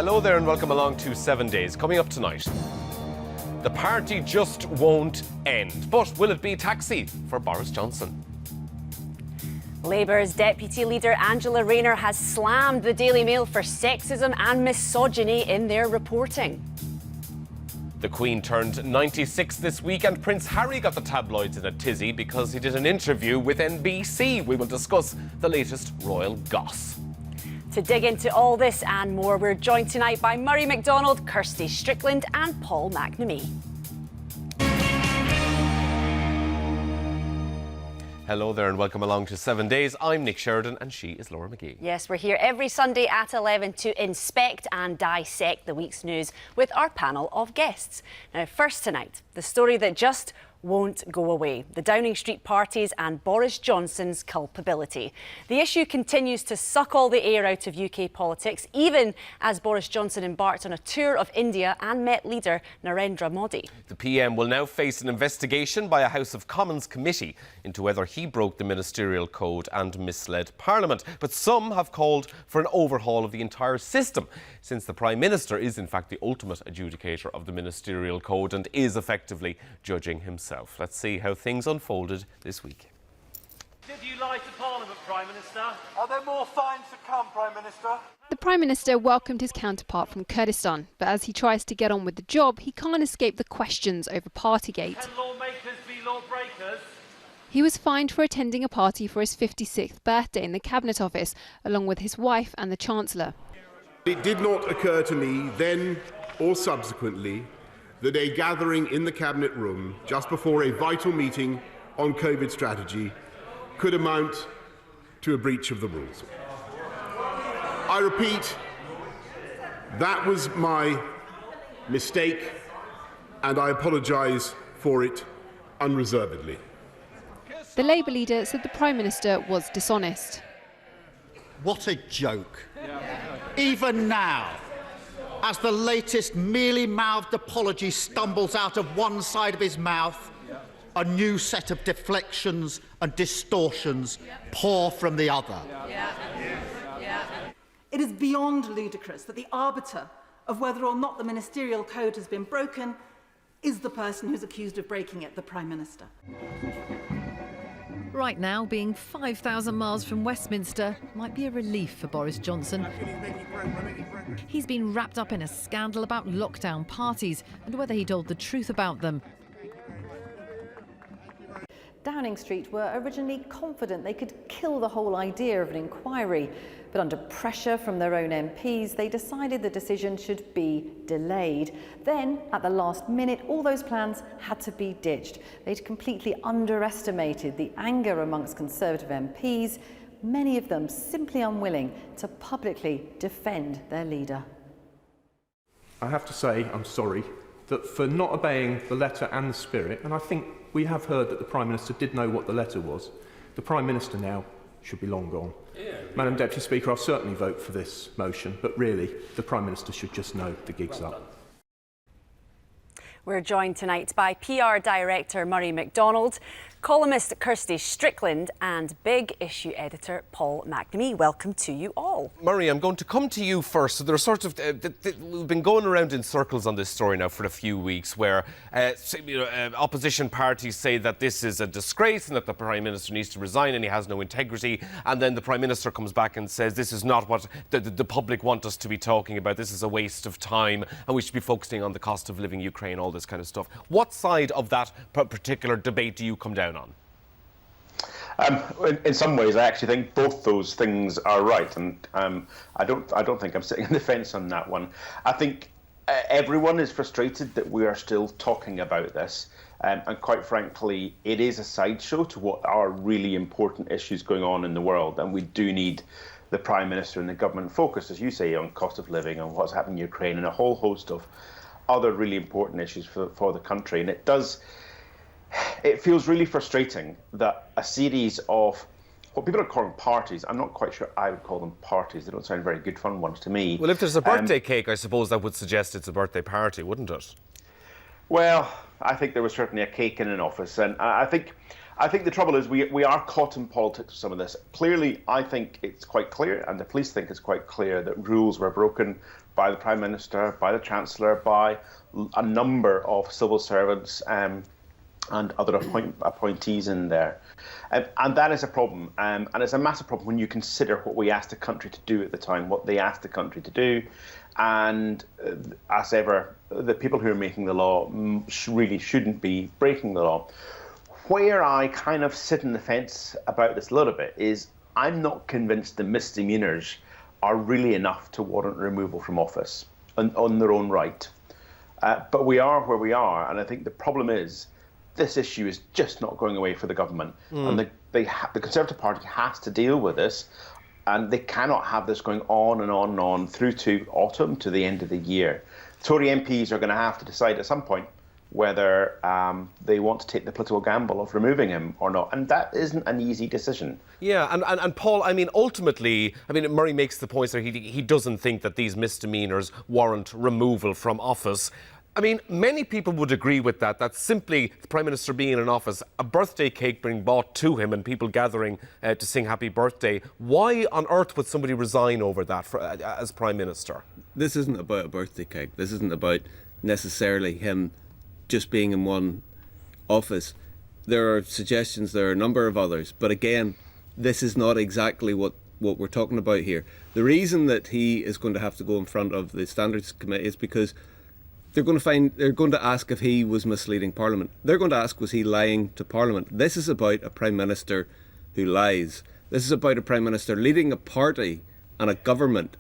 Hello there and welcome along to 7 Days. Coming up tonight, the party just won't end. But will it be taxi for Boris Johnson? Labour's deputy leader Angela Rayner has slammed the Daily Mail for sexism and misogyny in their reporting. The Queen turned 96 this week and Prince Harry got the tabloids in a tizzy because he did an interview with NBC. We will discuss the latest royal goss. To dig into all this and more, we're joined tonight by Murray McDonald, Kirsty Strickland and Paul McNamee. Hello there and welcome along to 7 Days. I'm Nick Sheridan and she is Laura McGee. Yes, we're here every Sunday at 11 to inspect and dissect the week's news with our panel of guests. Now, first tonight, the story that just won't go away. The Downing Street parties and Boris Johnson's culpability. The issue continues to suck all the air out of UK politics, even as Boris Johnson embarked on a tour of India and met leader Narendra Modi. The PM will now face an investigation by a House of Commons committee into whether he broke the ministerial code and misled Parliament. But some have called for an overhaul of the entire system, since the Prime Minister is in fact the ultimate adjudicator of the ministerial code and is effectively judging himself. Let's see how things unfolded this week. Did you lie to Parliament, Prime Minister? Are there more fines to come, Prime Minister? The Prime Minister welcomed his counterpart from Kurdistan, but as he tries to get on with the job, he can't escape the questions over Partygate. Can lawmakers be lawbreakers? He was fined for attending a party for his 56th birthday in the Cabinet Office, along with his wife and the Chancellor. It did not occur to me then or subsequently that a gathering in the Cabinet room just before a vital meeting on COVID strategy could amount to a breach of the rules. I repeat, that was my mistake and I apologise for it unreservedly. The Labour leader said the Prime Minister was dishonest. What a joke. Even now, as the latest mealy-mouthed apology stumbles out of one side of his mouth, a new set of deflections and distortions pour from the other. It is beyond ludicrous that the arbiter of whether or not the ministerial code has been broken is the person who's accused of breaking it, the Prime Minister. Right now, being 5,000 miles from Westminster might be a relief for Boris Johnson. He's been wrapped up in a scandal about lockdown parties and whether he told the truth about them. Downing Street were originally confident they could kill the whole idea of an inquiry, but under pressure from their own MPs, they decided the decision should be delayed. Then, at the last minute, all those plans had to be ditched. They'd completely underestimated the anger amongst Conservative MPs, many of them simply unwilling to publicly defend their leader. I have to say, I'm sorry, that for not obeying the letter and the spirit, and I think we have heard that the Prime Minister did know what the letter was, the Prime Minister now should be long gone. Madam Deputy Speaker, I'll certainly vote for this motion, but really, the Prime Minister should just know the gig's up. We're joined tonight by PR Director Murray McDonald, columnist Kirsty Strickland and Big Issue Editor Paul McNamee. Welcome to you all. Murray, I'm going to come to you first. So there's sort of we've been going around in circles on this story now for a few weeks, where opposition parties say that this is a disgrace and that the Prime Minister needs to resign and he has no integrity, and then the Prime Minister comes back and says this is not what the public want us to be talking about. This is a waste of time and we should be focusing on the cost of living Ukraine, all this kind of stuff. What side of that particular debate do you come down on? In some ways, I actually think both those things are right, and I don't think I'm sitting on the fence on that one. I think everyone is frustrated that we are still talking about this, and quite frankly, it is a sideshow to what are really important issues going on in the world, and we do need the Prime Minister and the government focused, as you say, on cost of living, on what's happening in Ukraine, and a whole host of other really important issues for the country. And it feels really frustrating that a series of what people are calling parties, I'm not quite sure I would call them parties. They don't sound very good fun ones to me. Well, if there's a birthday cake, I suppose that would suggest it's a birthday party, wouldn't it? Well, I think there was certainly a cake in an office, and I think the trouble is we are caught in politics with some of this. Clearly, I think it's quite clear, and the police think it's quite clear, that rules were broken by the Prime Minister, by the Chancellor, by a number of civil servants and other appointees in there. And that is a problem. And it's a massive problem when you consider what we asked the country to do at the time, what they asked the country to do. And as ever, the people who are making the law really shouldn't be breaking the law. Where I kind of sit in the fence about this a little bit is I'm not convinced the misdemeanours are really enough to warrant removal from office on their own right. But we are where we are, and I think the problem is this issue is just not going away for the government. And the Conservative Party has to deal with this, and they cannot have this going on and on and on through to autumn, to the end of the year. Tory MPs are going to have to decide at some point whether they want to take the political gamble of removing him or not. And that isn't an easy decision. Yeah, and Paul, I mean, ultimately, Murray makes the point that he doesn't think that these misdemeanours warrant removal from office. I mean, many people would agree with that simply the Prime Minister being in office, a birthday cake being brought to him and people gathering to sing happy birthday. Why on earth would somebody resign over that as Prime Minister? This isn't about a birthday cake. This isn't about necessarily him just being in one office. There are suggestions, there are a number of others, but again, this is not exactly what we're talking about here. The reason that he is going to have to go in front of the Standards Committee is because they're going to ask if he was misleading Parliament. They're going to ask, was he lying to Parliament? This is about a Prime Minister who lies. This is about a Prime Minister leading a party and a government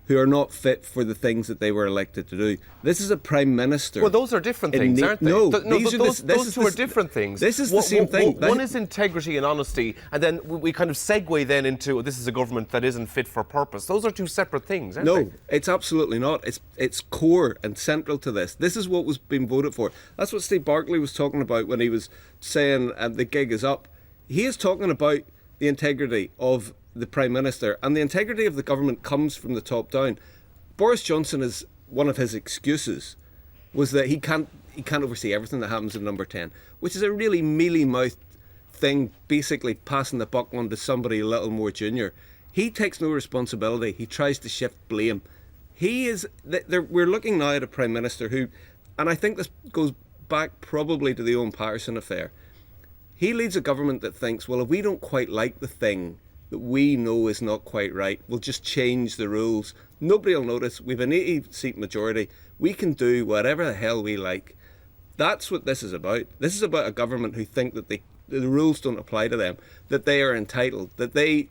who are not fit for the things that they were elected to do. This is a Prime Minister. Well, those are different things, aren't they? No, those two are different things. This is the same thing. One is integrity and honesty, and then we kind of segue then into this is a government that isn't fit for purpose. Those are two separate things, aren't they? No, it's absolutely not. It's core and central to this. This is what was being voted for. That's what Steve Barclay was talking about when he was saying the gig is up. He is talking about the integrity of the Prime Minister, and the integrity of the government comes from the top down. Boris Johnson, is one of his excuses was that he can't oversee everything that happens in Number 10, which is a really mealy-mouthed thing, basically passing the buck on to somebody a little more junior. He takes no responsibility. He tries to shift blame. We're looking now at a Prime Minister who, and I think this goes back probably to the Owen Paterson affair, he leads a government that thinks, well, if we don't quite like the thing that we know is not quite right, we'll just change the rules. Nobody will notice. We've an 80-seat majority. We can do whatever the hell we like. That's what this is about. This is about a government who think that the rules don't apply to them, that they are entitled, that they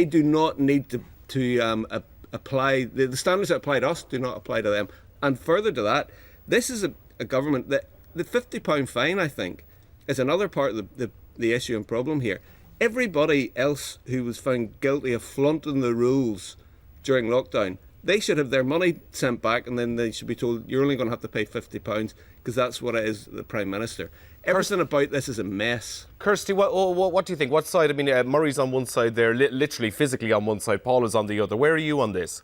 do not need to apply, the standards that apply to us do not apply to them. And further to that, this is a government that the £50 fine, I think, is another part of the issue and problem here. Everybody else who was found guilty of flaunting the rules during lockdown, they should have their money sent back, and then they should be told you're only going to have to pay £50 because that's what it is, the Prime Minister. Everything about this is a mess. Kirsty, what do you think? What side? I mean, Murray's on one side there, literally physically on one side. Paul is on the other. Where are you on this?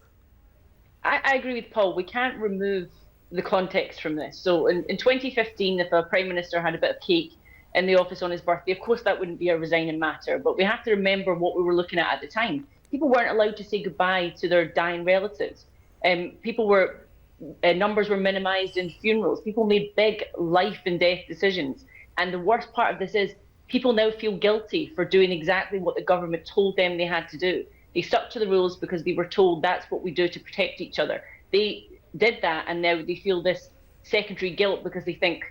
I agree with Paul. We can't remove the context from this. So in 2015, if a Prime Minister had a bit of cake in the office on his birthday, of course that wouldn't be a resigning matter, but we have to remember what we were looking at the time. People weren't allowed to say goodbye to their dying relatives. Numbers were minimised in funerals. People made big life and death decisions. And the worst part of this is people now feel guilty for doing exactly what the government told them they had to do. They stuck to the rules because they were told that's what we do to protect each other. They did that, and now they feel this secondary guilt because they think,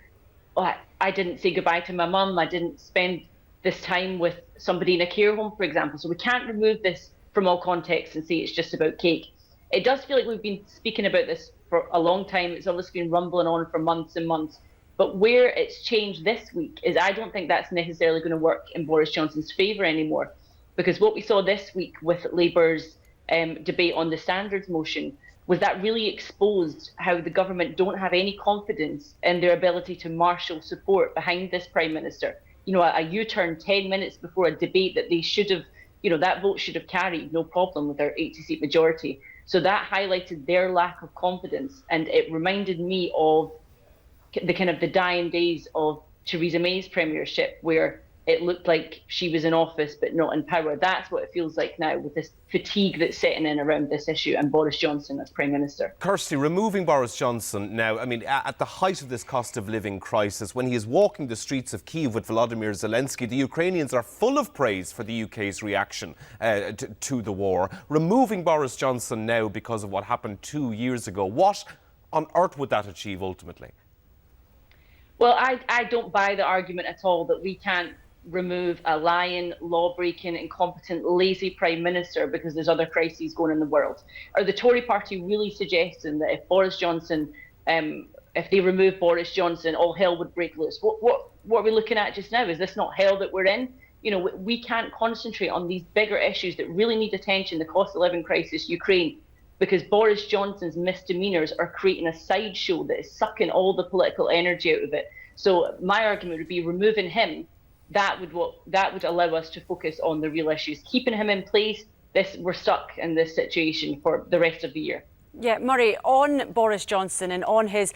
oh, I didn't say goodbye to my mum, I didn't spend this time with somebody in a care home, for example. So we can't remove this from all context and say it's just about cake. It does feel like we've been speaking about this for a long time. It's obviously been rumbling on for months and months. But where it's changed this week is I don't think that's necessarily going to work in Boris Johnson's favour anymore. Because what we saw this week with Labour's debate on the standards motion was that really exposed how the government don't have any confidence in their ability to marshal support behind this Prime Minister. You know, a U-turn 10 minutes before a debate that they should have, that vote should have carried, no problem with their 80-seat majority. So that highlighted their lack of confidence, and it reminded me of the dying days of Theresa May's premiership, where it looked like she was in office but not in power. That's what it feels like now, with this fatigue that's setting in around this issue and Boris Johnson as Prime Minister. Kirsty, removing Boris Johnson now, I mean, at the height of this cost of living crisis, when he is walking the streets of Kyiv with Volodymyr Zelensky, the Ukrainians are full of praise for the UK's reaction to the war. Removing Boris Johnson now because of what happened 2 years ago, what on earth would that achieve ultimately? Well, I don't buy the argument at all that we can't remove a lying, law-breaking, incompetent, lazy Prime Minister because there's other crises going in the world. Are the Tory party really suggesting that if Boris Johnson, if they remove Boris Johnson, all hell would break loose? What are we looking at just now? Is this not hell that we're in? You know, we can't concentrate on these bigger issues that really need attention, the cost of living crisis, Ukraine, because Boris Johnson's misdemeanours are creating a sideshow that is sucking all the political energy out of it. So my argument would be removing him. That would allow us to focus on the real issues. Keeping him in place, we're stuck in this situation for the rest of the year. Yeah, Murray, on Boris Johnson and on his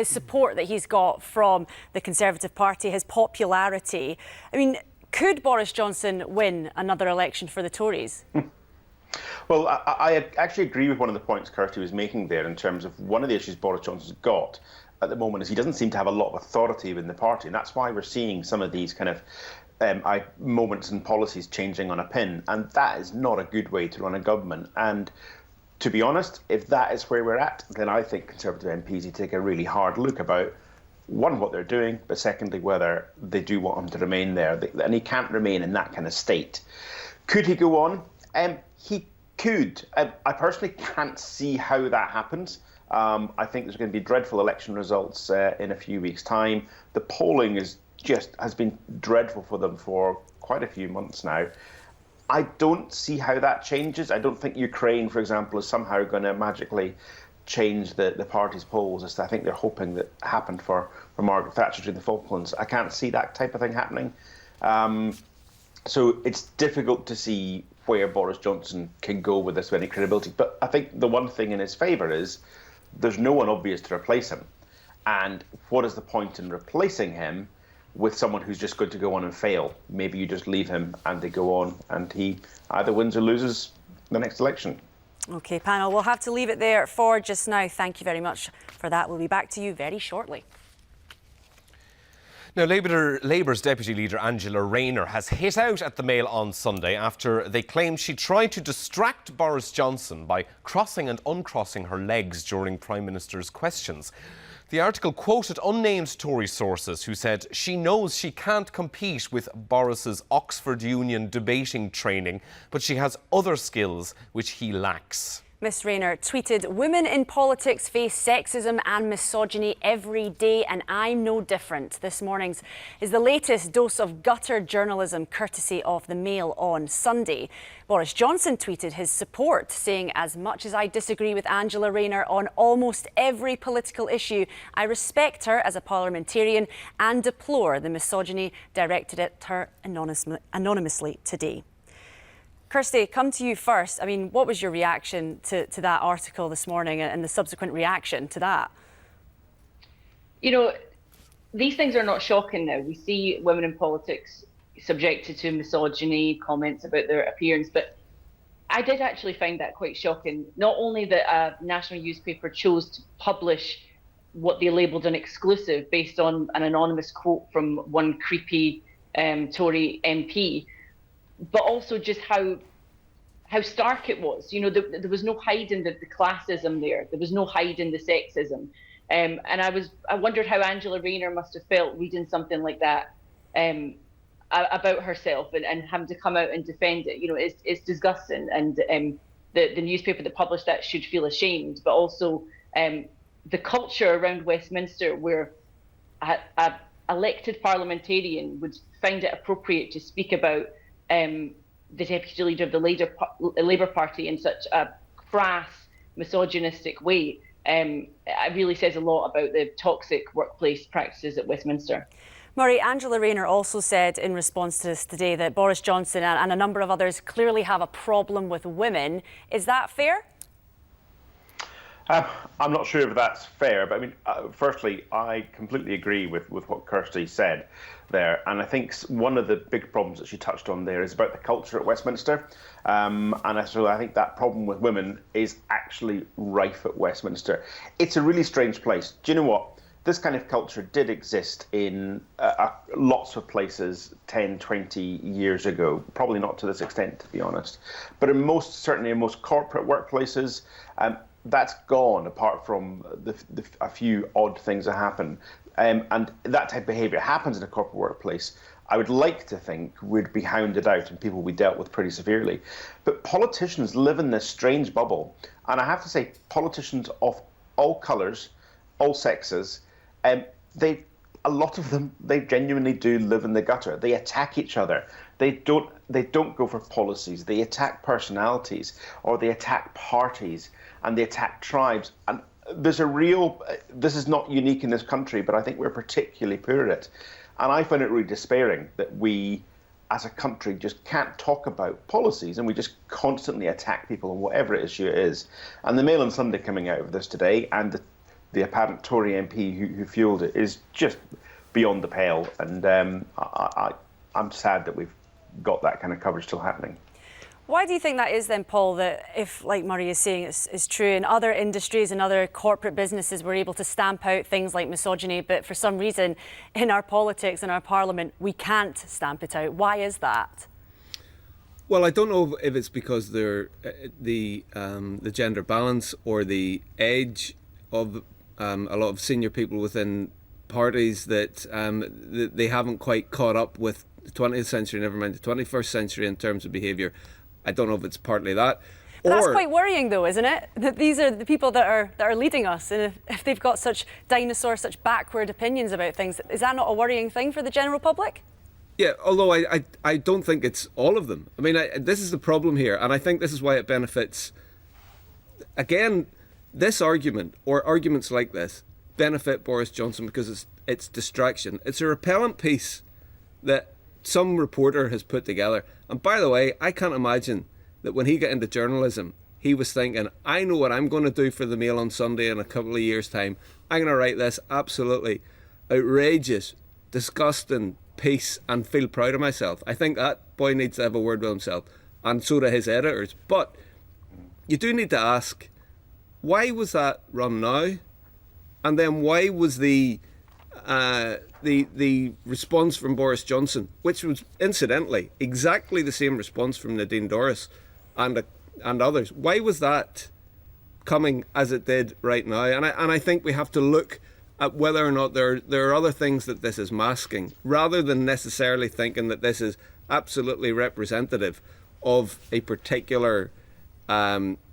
support that he's got from the Conservative Party, his popularity, I mean, could Boris Johnson win another election for the Tories? Well, I actually agree with one of the points Kirsty was making there in terms of one of the issues Boris Johnson's got at the moment is he doesn't seem to have a lot of authority within the party, and that's why we're seeing some of these kind of moments and policies changing on a pin, and that is not a good way to run a government. And to be honest, if that is where we're at, then I think Conservative MPs need to take a really hard look about, one, what they're doing, but secondly, whether they do want him to remain there. And he can't remain in that kind of state. Could he go on? He could. I personally can't see how that happens. I think there's going to be dreadful election results in a few weeks' time. The polling has been dreadful for them for quite a few months now. I don't see how that changes. I don't think Ukraine, for example, is somehow going to magically change the party's polls, as I think they're hoping that happened for Margaret Thatcher during the Falklands. I can't see that type of thing happening. So it's difficult to see where Boris Johnson can go with this with any credibility. But I think the one thing in his favour is there's no one obvious to replace him. And what is the point in replacing him with someone who's just going to go on and fail? Maybe you just leave him and they go on and he either wins or loses the next election. OK, panel, we'll have to leave it there for just now. Thank you very much for that. We'll be back to you very shortly. Now, Labour's Deputy Leader Angela Rayner has hit out at the Mail on Sunday after they claimed she tried to distract Boris Johnson by crossing and uncrossing her legs during Prime Minister's questions. The article quoted unnamed Tory sources who said she knows she can't compete with Boris's Oxford Union debating training, but she has other skills which he lacks. Miss Rayner tweeted, "Women in politics face sexism and misogyny every day, and I'm no different." This morning's is the latest dose of gutter journalism, courtesy of the Mail on Sunday. Boris Johnson tweeted his support, saying, "As much as I disagree with Angela Rayner on almost every political issue, I respect her as a parliamentarian and deplore the misogyny directed at her anonymously today." Kirsty, come to you first. I mean, what was your reaction to that article this morning and the subsequent reaction to that? You know, these things are not shocking now. We see women in politics subjected to misogyny, comments about their appearance, but I did actually find that quite shocking. Not only that a national newspaper chose to publish what they labelled an exclusive based on an anonymous quote from one creepy Tory MP, but also just how stark it was. You know, there was no hiding the classism there. There was no hiding the sexism. And I wondered how Angela Rayner must have felt reading something like that about herself and having to come out and defend it. You know, it's disgusting. And the newspaper that published that should feel ashamed. But also the culture around Westminster, where a elected parliamentarian would find it appropriate to speak about the deputy leader of the Labour Party in such a crass, misogynistic way, it really says a lot about the toxic workplace practices at Westminster. Murray, Angela Rayner also said in response to this today that Boris Johnson and a number of others clearly have a problem with women. Is that fair? I'm not sure if that's fair, but I mean, firstly, I completely agree with what Kirsty said there. And I think one of the big problems that she touched on there is about the culture at Westminster. So I think that problem with women is actually rife at Westminster. It's a really strange place. Do you know what? This kind of culture did exist in lots of places 10, 20 years ago. Probably not to this extent, to be honest. But certainly in most corporate workplaces, that's gone, apart from a few odd things that happen. And that type of behaviour happens in a corporate workplace. I would like to think would be hounded out and people would be dealt with pretty severely. But politicians live in this strange bubble. And I have to say, politicians of all colours, all sexes, a lot of them, they genuinely do live in the gutter. They attack each other. They don't go for policies. They attack personalities, or they attack parties, and they attack tribes. And this is not unique in this country, but I think we're particularly poor at it. And I find it really despairing that we, as a country, just can't talk about policies, and we just constantly attack people on whatever issue it is. And the Mail on Sunday coming out of this today, and the apparent Tory MP who fueled it, is just beyond the pale. And I'm sad that we've got that kind of coverage still happening. Why do you think that is then, Paul, that if, like Murray is saying, is true in other industries and other corporate businesses, we're able to stamp out things like misogyny, but for some reason in our politics and our parliament, we can't stamp it out? Why is that? Well, I don't know if it's because the gender balance or the age of a lot of senior people within parties that they haven't quite caught up with the 20th century, never mind the 21st century in terms of behaviour. I don't know if it's partly that. That's quite worrying, though, isn't it? That these are the people that are leading us, and if they've got such such backward opinions about things, is that not a worrying thing for the general public? Yeah, although I don't think it's all of them. I mean, this is the problem here, and I think this is why it benefits. Again, this argument, or arguments like this, benefit Boris Johnson because it's distraction. It's a repellent piece that some reporter has put together. And by the way, I can't imagine that when he got into journalism, he was thinking, I know what I'm going to do for the Mail on Sunday in a couple of years' time. I'm going to write this absolutely outrageous, disgusting piece and feel proud of myself. I think that boy needs to have a word with himself, and so do his editors. But you do need to ask, why was that run now? And then why was the response from Boris Johnson, which was incidentally exactly the same response from Nadine Dorries and others, why was that coming as it did right now? And I think we have to look at whether or not there are other things that this is masking, rather than necessarily thinking that this is absolutely representative of a particular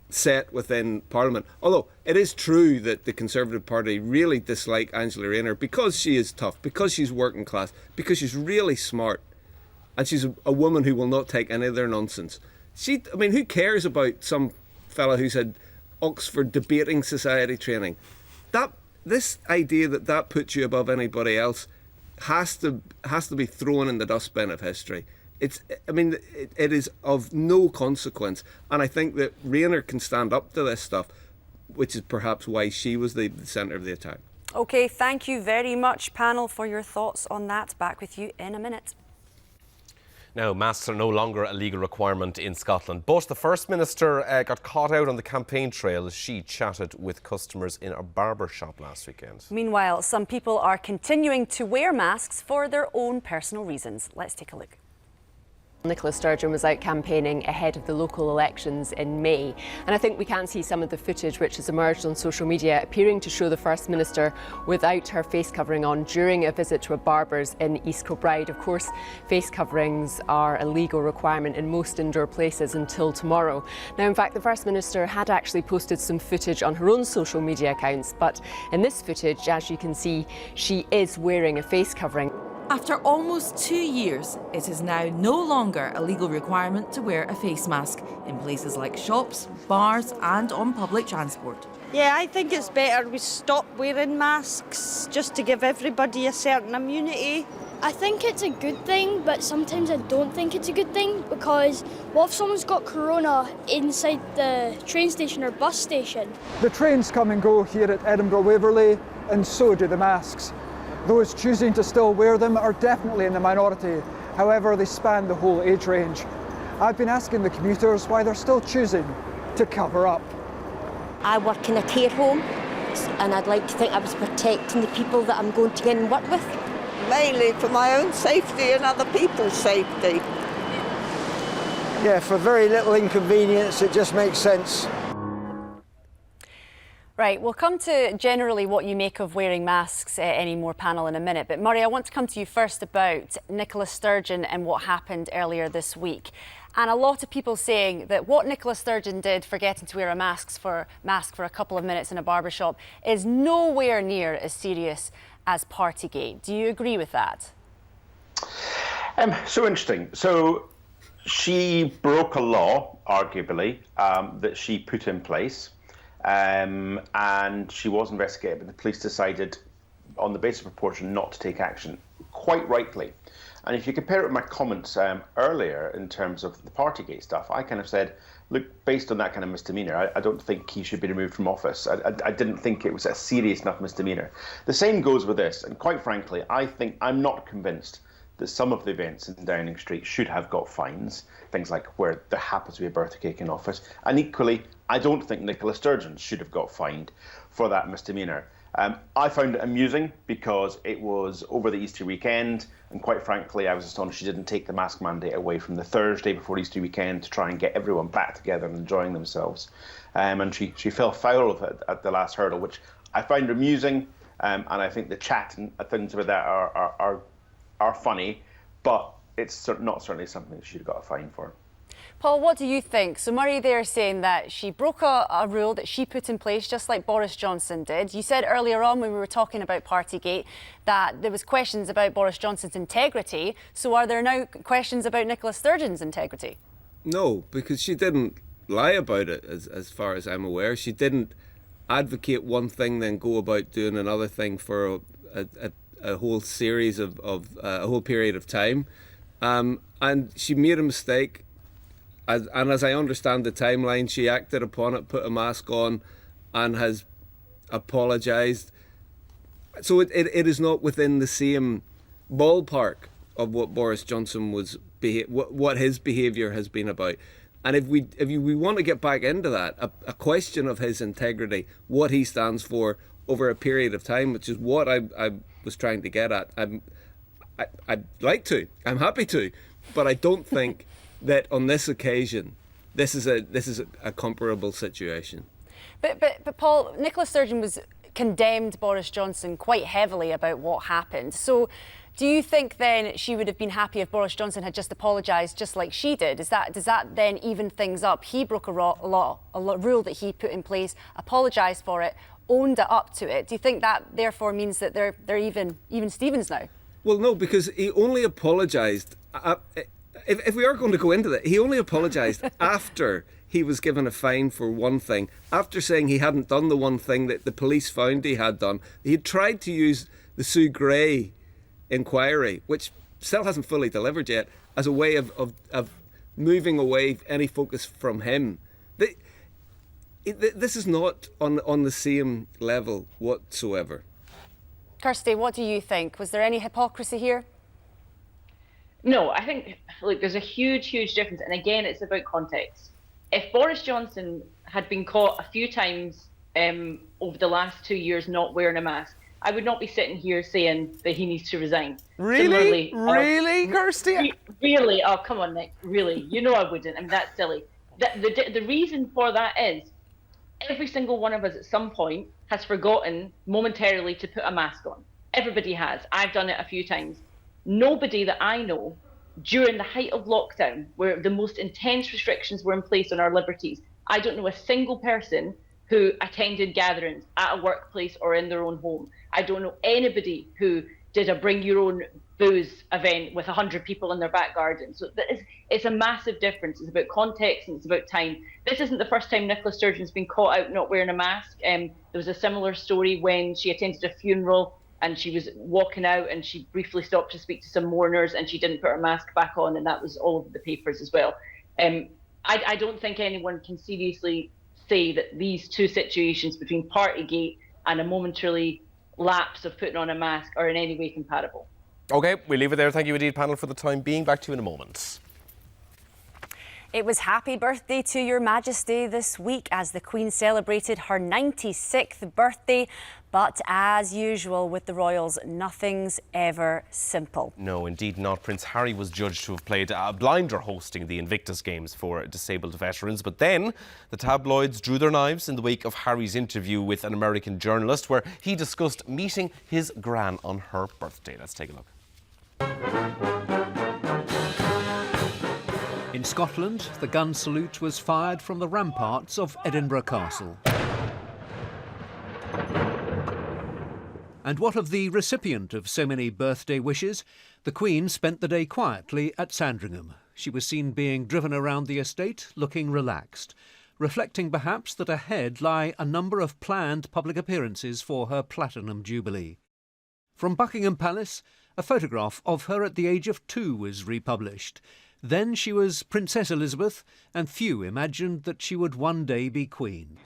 set within Parliament. Although it is true that the Conservative Party really dislike Angela Rayner because she is tough, because she's working class, because she's really smart, and she's a woman who will not take any of their nonsense. Who cares about some fella who's had Oxford Debating Society training? This idea that puts you above anybody else has to be thrown in the dustbin of history. It is of no consequence, and I think that Rayner can stand up to this stuff, which is perhaps why she was the centre of the attack. OK, thank you very much, panel, for your thoughts on that. Back with you in a minute. Now, masks are no longer a legal requirement in Scotland, but the First Minister got caught out on the campaign trail as she chatted with customers in a barber shop last weekend. Meanwhile, some people are continuing to wear masks for their own personal reasons. Let's take a look. Nicola Sturgeon was out campaigning ahead of the local elections in May, and I think we can see some of the footage which has emerged on social media appearing to show the First Minister without her face covering on during a visit to a barber's in East Kilbride. Of course, face coverings are a legal requirement in most indoor places until tomorrow. Now, in fact, the First Minister had actually posted some footage on her own social media accounts, but in this footage, as you can see, she is wearing a face covering. After almost 2 years, it is now no longer a legal requirement to wear a face mask in places like shops, bars and on public transport. Yeah, I think it's better we stop wearing masks just to give everybody a certain immunity. I think it's a good thing, but sometimes I don't think it's a good thing, because what if someone's got corona inside the train station or bus station? The trains come and go here at Edinburgh Waverley, and so do the masks. Those choosing to still wear them are definitely in the minority. However, they span the whole age range. I've been asking the commuters why they're still choosing to cover up. I work in a care home, and I'd like to think I was protecting the people that I'm going to get and work with. Mainly for my own safety and other people's safety. Yeah, for very little inconvenience, it just makes sense. Right, we'll come to generally what you make of wearing masks anymore panel in a minute. But Murray, I want to come to you first about Nicola Sturgeon and what happened earlier this week. And a lot of people saying that what Nicola Sturgeon did, forgetting to wear a mask for a couple of minutes in a barbershop, is nowhere near as serious as Partygate. Do you agree with that? So interesting. So she broke a law, arguably, that she put in place, and she was investigated, but the police decided, on the basis of proportion, not to take action, quite rightly. And if you compare it with my comments earlier in terms of the Partygate stuff, I kind of said, look, based on that kind of misdemeanour, I don't think he should be removed from office. I didn't think it was a serious enough misdemeanour. The same goes with this, and quite frankly, I'm not convinced that some of the events in Downing Street should have got fines, things like where there happens to be a birthday cake in office. And equally, I don't think Nicola Sturgeon should have got fined for that misdemeanour. I found it amusing because it was over the Easter weekend, and quite frankly, I was astonished she didn't take the mask mandate away from the Thursday before Easter weekend to try and get everyone back together and enjoying themselves. And she fell foul of it at the last hurdle, which I find amusing, and I think the chat and things about that are funny, but it's not certainly something she should have got a fine for. Paul, what do you think? So Murray there saying that she broke a rule that she put in place, just like Boris Johnson did. You said earlier on when we were talking about Partygate that there was questions about Boris Johnson's integrity. So are there now questions about Nicola Sturgeon's integrity? No, because she didn't lie about it, as far as I'm aware. She didn't advocate one thing, then go about doing another thing for a whole series of a whole period of time. And she made a mistake. And as I understand the timeline, she acted upon it, put a mask on, and has apologised. So it is not within the same ballpark of what Boris Johnson was, what his behaviour has been about. And if we want to get back into that, a question of his integrity, what he stands for over a period of time, which is what I was trying to get at. I'd like to, I'm happy to, but I don't think that on this occasion, this is a comparable situation. But Paul, Nicola Sturgeon was condemned Boris Johnson quite heavily about what happened. So do you think then she would have been happy if Boris Johnson had just apologised just like she did? Does that then even things up? He broke a rule that he put in place, apologised for it, owned it up to it. Do you think that therefore means that they're even Stevens now? Well, no, because he only apologised. If we are going to go into that, he only apologised after he was given a fine for one thing, after saying he hadn't done the one thing that the police found he had done. He tried to use the Sue Gray inquiry, which still hasn't fully delivered yet, as a way of moving away any focus from him. This is not on the same level whatsoever. Kirsty, what do you think? Was there any hypocrisy here? No, I think, look, there's a huge, huge difference. And again, it's about context. If Boris Johnson had been caught a few times over the last 2 years not wearing a mask, I would not be sitting here saying that he needs to resign. Really? Really, Kirsty? Really? Oh, come on, Nick. Really? You know I wouldn't. I mean, that's silly. The reason for that is every single one of us at some point has forgotten momentarily to put a mask on. Everybody has. I've done it a few times. Nobody that I know during the height of lockdown, where the most intense restrictions were in place on our liberties, I don't know a single person who attended gatherings at a workplace or in their own home. I don't know anybody who did a bring your own booze event with 100 people in their back garden. So it's a massive difference. It's about context and it's about time. This isn't the first time Nicola Sturgeon's been caught out not wearing a mask. There was a similar story when she attended a funeral and she was walking out and she briefly stopped to speak to some mourners and she didn't put her mask back on, and that was all over the papers as well. I don't think anyone can seriously say that these two situations between Partygate and a momentary lapse of putting on a mask are in any way comparable. OK, we'll leave it there. Thank you indeed, panel, for the time being. Back to you in a moment. It was happy birthday to Your Majesty this week as the Queen celebrated her 96th birthday. But as usual with the royals, nothing's ever simple. No, indeed not. Prince Harry was judged to have played a blinder hosting the Invictus Games for disabled veterans. But then the tabloids drew their knives in the wake of Harry's interview with an American journalist where he discussed meeting his gran on her birthday. Let's take a look. In Scotland, the gun salute was fired from the ramparts of Edinburgh Castle. And what of the recipient of so many birthday wishes? The Queen spent the day quietly at Sandringham. She was seen being driven around the estate, looking relaxed, reflecting perhaps that ahead lie a number of planned public appearances for her Platinum Jubilee. From Buckingham Palace, a photograph of her at the age of 2 was republished. Then she was Princess Elizabeth, and few imagined that she would one day be Queen.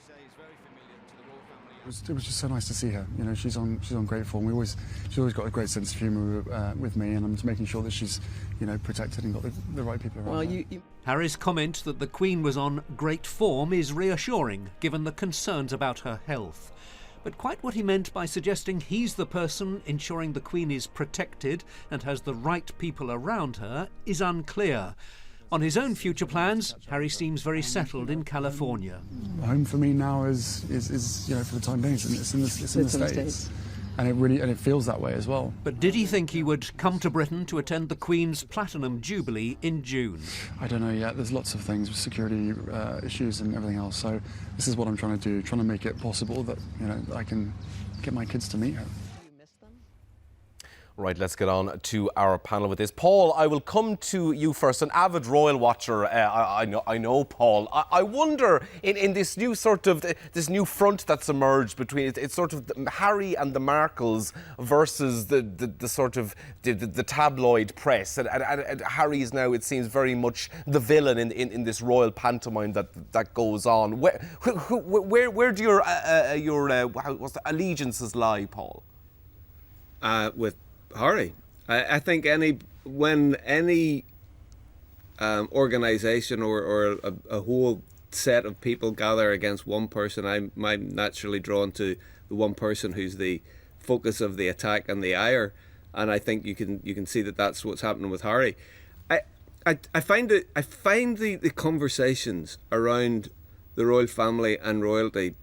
It was just so nice to see her. You know, she's on great form. She's always got a great sense of humour with me, and I'm just making sure that she's, you know, protected and got the right people around her. Harry's comment that the Queen was on great form is reassuring, given the concerns about her health. But quite what he meant by suggesting he's the person ensuring the Queen is protected and has the right people around her is unclear. On his own future plans, Harry seems very settled in California. Home for me now is you know, for the time being, it's in the States. And it feels that way as well. But did he think he would come to Britain to attend the Queen's Platinum Jubilee in June? I don't know yet. There's lots of things with security issues and everything else. So this is what I'm trying to do, trying to make it possible that, you know, I can get my kids to meet her. Right, let's get on to our panel with this. Paul, I will come to you first. An avid royal watcher, I know, Paul. I wonder, in this new sort of, this new front that's emerged between, it's sort of Harry and the Markles versus the sort of, the tabloid press. And Harry is now, it seems, very much the villain in this royal pantomime that goes on. Where do your allegiances lie, Paul? With Harry. I think when any organisation or a whole set of people gather against one person, I'm naturally drawn to the one person who's the focus of the attack and the ire, and I think you can see that that's what's happening with Harry. I find the conversations around the royal family and royalty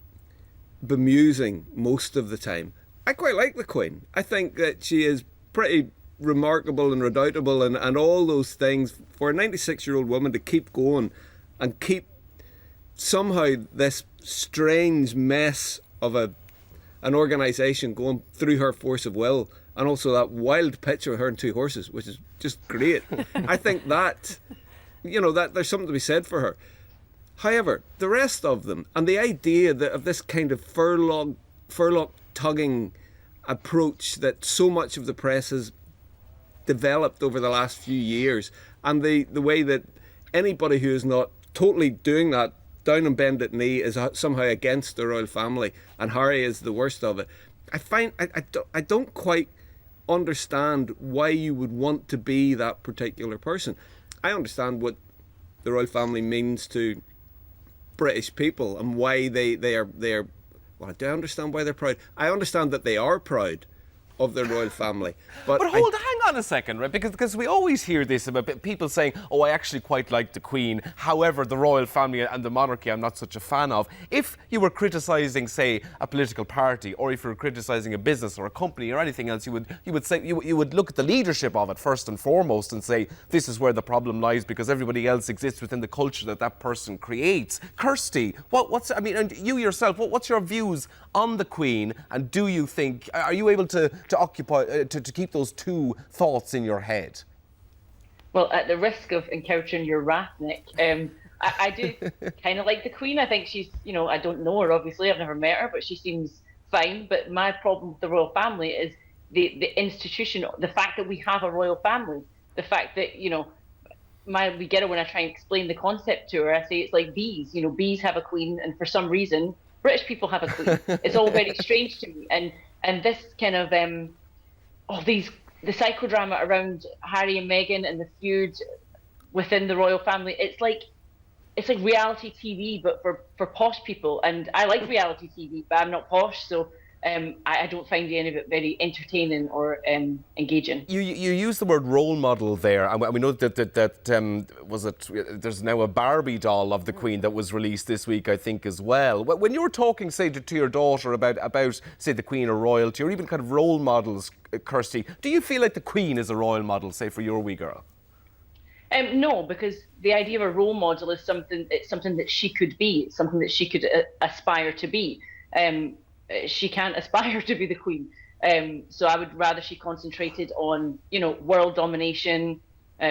bemusing most of the time. I quite like the Queen. I think that she is pretty remarkable and redoubtable and all those things. For a 96-year-old woman to keep going and keep somehow this strange mess of an organisation going through her force of will, and also that wild picture of her and 2 horses, which is just great. I think that, you know, that there's something to be said for her. However, the rest of them, and the idea of this kind of furlock tugging approach that so much of the press has developed over the last few years, and the way that anybody who is not totally doing that down and bend at knee is somehow against the royal family, and Harry is the worst of it. I don't quite understand why you would want to be that particular person. I understand what the royal family means to British people and why they are. Well, do I understand why they're proud? I understand that they are proud of their royal family. But hang on a second, right? Because we always hear this about people saying, oh, I actually quite like the Queen. However, the royal family and the monarchy I'm not such a fan of. If you were criticising, say, a political party, or if you were criticising a business or a company or anything else, you would look at the leadership of it first and foremost and say, this is where the problem lies because everybody else exists within the culture that person creates. Kirsty, and you yourself, what's your views on the Queen, and do you think, are you able to occupy, to keep those two thoughts in your head? Well, at the risk of encountering your wrath, Nick, I do kind of like the Queen. I think she's, you know, I don't know her, obviously, I've never met her, but she seems fine. But my problem with the royal family is the institution, the fact that we have a royal family, the fact that, we get it when I try and explain the concept to her. I say it's like bees. Bees have a queen, and for some reason, British people have a queen. It's all very strange to me. And this kind of the psychodrama around Harry and Meghan and the feud within the royal family. It's like reality TV, but for posh people. And I like reality TV, but I'm not posh, so I don't find any of it very entertaining or engaging. You use the word role model there, and we know that there's now a Barbie doll of the Queen that was released this week, I think, as well. When you were talking, say, to your daughter about say, the Queen or royalty, or even kind of role models, Kirsty, do you feel like the Queen is a role model, say, for your wee girl? No, because the idea of a role model is something that she could be, it's something that she could aspire to be. She can't aspire to be the Queen. So I would rather she concentrated on, world domination,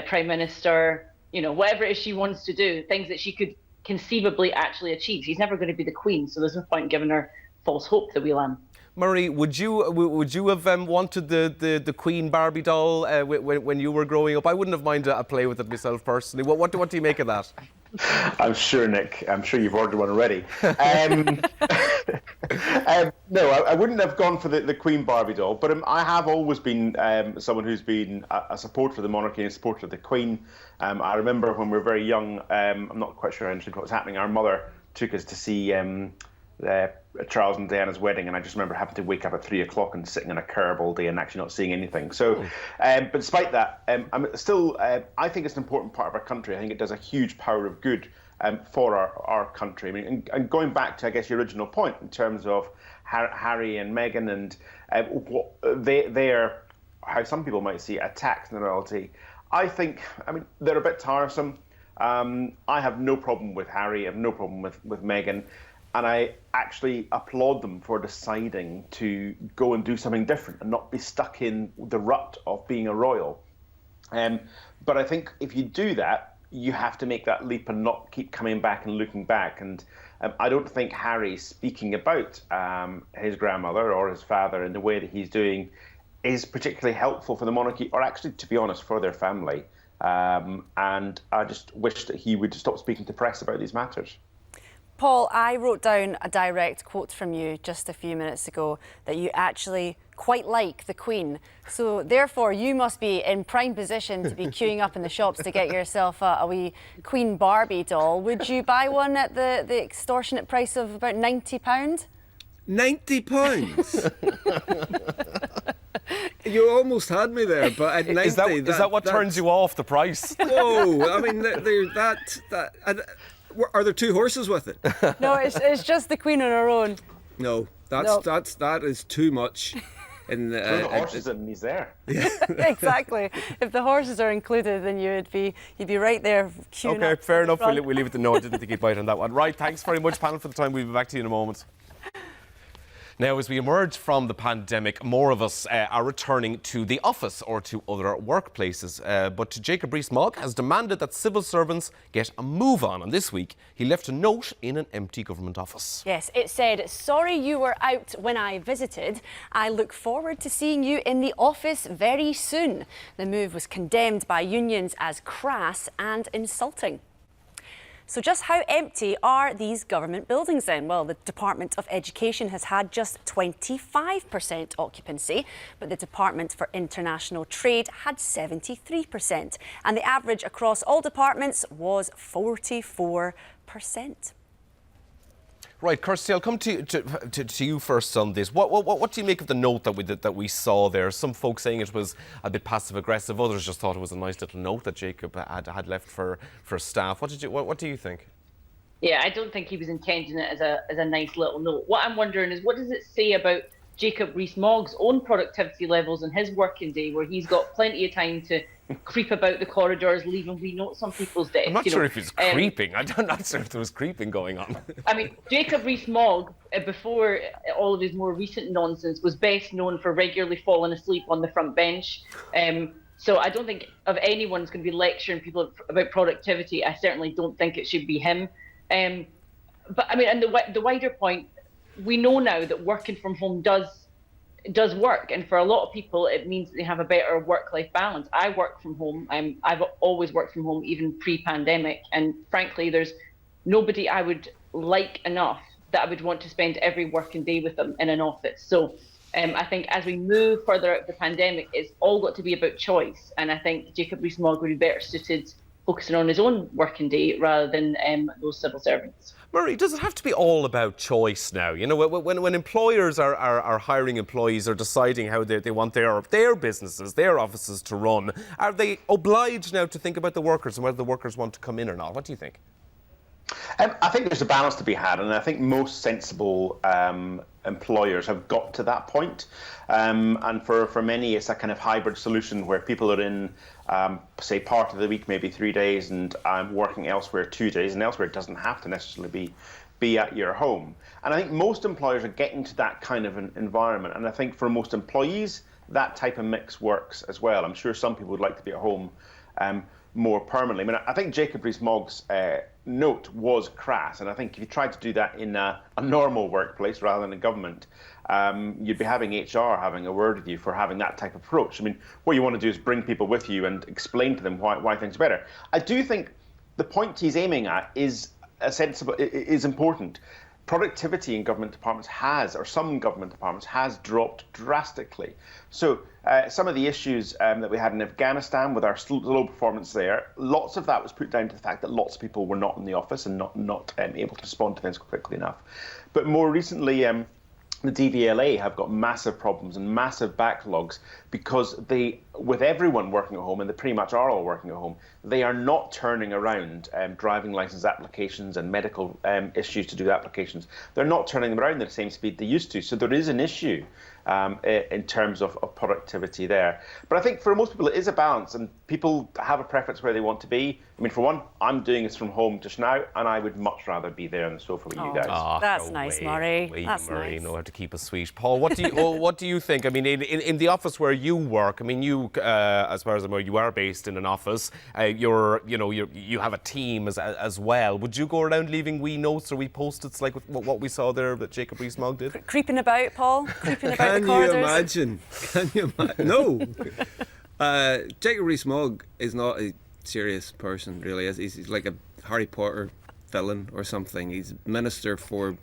Prime Minister, whatever it is she wants to do, things that she could conceivably actually achieve. She's never going to be the Queen, so there's no point in giving her false hope, the wee lamb. Murray, would you have wanted the Queen Barbie doll when you were growing up? I wouldn't have minded a play with it myself personally. What do you make of that? I'm sure, Nick. I'm sure you've ordered one already. No, I wouldn't have gone for the Queen Barbie doll, but I have always been someone who's been a supporter of the monarchy and a supporter of the Queen. I remember when we were very young, I'm not quite sure I understood what was happening. Our mother took us to see Charles and Diana's wedding, and I just remember having to wake up at 3 o'clock and sitting in a curb all day and actually not seeing anything. So, but despite that, I'm still, I think it's an important part of our country. I think it does a huge power of good for our country. I mean, and going back to, I guess, your original point in terms of Harry and Meghan and what they're, how some people might see attacks on the royalty. I think, they're a bit tiresome. I have no problem with Harry. I have no problem with Meghan. And I actually applaud them for deciding to go and do something different and not be stuck in the rut of being a royal. But I think if you do that, you have to make that leap and not keep coming back and looking back. And I don't think Harry speaking about his grandmother or his father in the way that he's doing is particularly helpful for the monarchy, or actually, to be honest, for their family. And I just wish that he would stop speaking to press about these matters. Paul, I wrote down a direct quote from you just a few minutes ago that you actually quite like the Queen. So therefore, you must be in prime position to be queuing up in the shops to get yourself a wee Queen Barbie doll. Would you buy one at the extortionate price of about £90? £90? You almost had me there, but at 90... Is that what turns you off, the price? Whoa, are there two horses with it? No, it's just the Queen on her own. No, that is too much. Throw the horses in, he's there. Yeah. Exactly. If the horses are included, then you'd be right there queuing up. Okay, fair enough. We'll leave it to no. I didn't think you'd bite on that one. Right, thanks very much, panel, for the time. We'll be back to you in a moment. Now, as we emerge from the pandemic, more of us are returning to the office or to other workplaces. But Jacob Rees-Mogg has demanded that civil servants get a move on. And this week, he left a note in an empty government office. Yes, it said, "Sorry you were out when I visited. I look forward to seeing you in the office very soon." The move was condemned by unions as crass and insulting. So just how empty are these government buildings then? Well, the Department of Education has had just 25% occupancy, but the Department for International Trade had 73%. And the average across all departments was 44%. Right, Kirsty, I'll come to you first on this. What do you make of the note that we saw there? Some folks saying it was a bit passive-aggressive. Others just thought it was a nice little note that Jacob had left for staff. What do you think? Yeah, I don't think he was intending it as a nice little note. What I'm wondering is, what does it say about Jacob Rees-Mogg's own productivity levels in his working day, where he's got plenty of time to creep about the corridors, leaving wee notes on people's desks? I'm not sure if he's creeping. I'm not sure if there was creeping going on. I mean, Jacob Rees-Mogg, before all of his more recent nonsense, was best known for regularly falling asleep on the front bench. So I don't think of anyone's going to be lecturing people about productivity. I certainly don't think it should be him. But I mean, and the wider point, we know now that working from home does does work, and for a lot of people it means that they have a better work-life balance. I work from home. I've always worked from home, even pre-pandemic, and frankly there's nobody I would like enough that I would want to spend every working day with them in an office. So I think as we move further out of the pandemic, it's all got to be about choice, and I think Jacob Rees-Mogg would be better suited focusing on his own working day rather than those civil servants. Murray, does it have to be all about choice now? You know, when employers are hiring employees or deciding how they want their businesses, their offices to run, are they obliged now to think about the workers and whether the workers want to come in or not? What do you think? I think there's a balance to be had, and I think most sensible employers have got to that point. And for many, it's a kind of hybrid solution where people are in, say, part of the week, maybe 3 days, and working elsewhere 2 days, and elsewhere it doesn't have to necessarily be at your home. And I think most employers are getting to that kind of an environment. And I think for most employees, that type of mix works as well. I'm sure some people would like to be at home more permanently. I mean, I think Jacob Rees-Mogg's note was crass, and I think if you tried to do that in a normal workplace rather than a government, you'd be having HR having a word with you for having that type of approach. I mean, what you want to do is bring people with you and explain to them why things are better. I do think the point he's aiming at is important. Productivity in government departments some government departments has dropped drastically. So some of the issues that we had in Afghanistan with our low performance there, lots of that was put down to the fact that lots of people were not in the office and not able to respond to things quickly enough. But more recently, the DVLA have got massive problems and massive backlogs because with everyone working at home, and they pretty much are all working at home, they are not turning around driving license applications and medical issues to do applications. They're not turning them around at the same speed they used to. So there is an issue in terms of productivity there. But I think for most people it is a balance, and people have a preference where they want to be. I mean, for one, I'm doing this from home just now, and I would much rather be there on the sofa with you guys. That's nice, Murray. That's Murray, nice. know how to keep us sweet. Paul, what do you think? I mean, in the office where you work, I mean, you, as far as I'm aware, you are based in an office. You have a team as well. Would you go around leaving wee notes or wee post-its like what we saw there that Jacob Rees-Mogg did? Creeping about, Paul? Creeping about the Can corridors? you imagine? No. Jacob Rees-Mogg is not a serious person, really. He's like a Harry Potter villain or something. He's minister for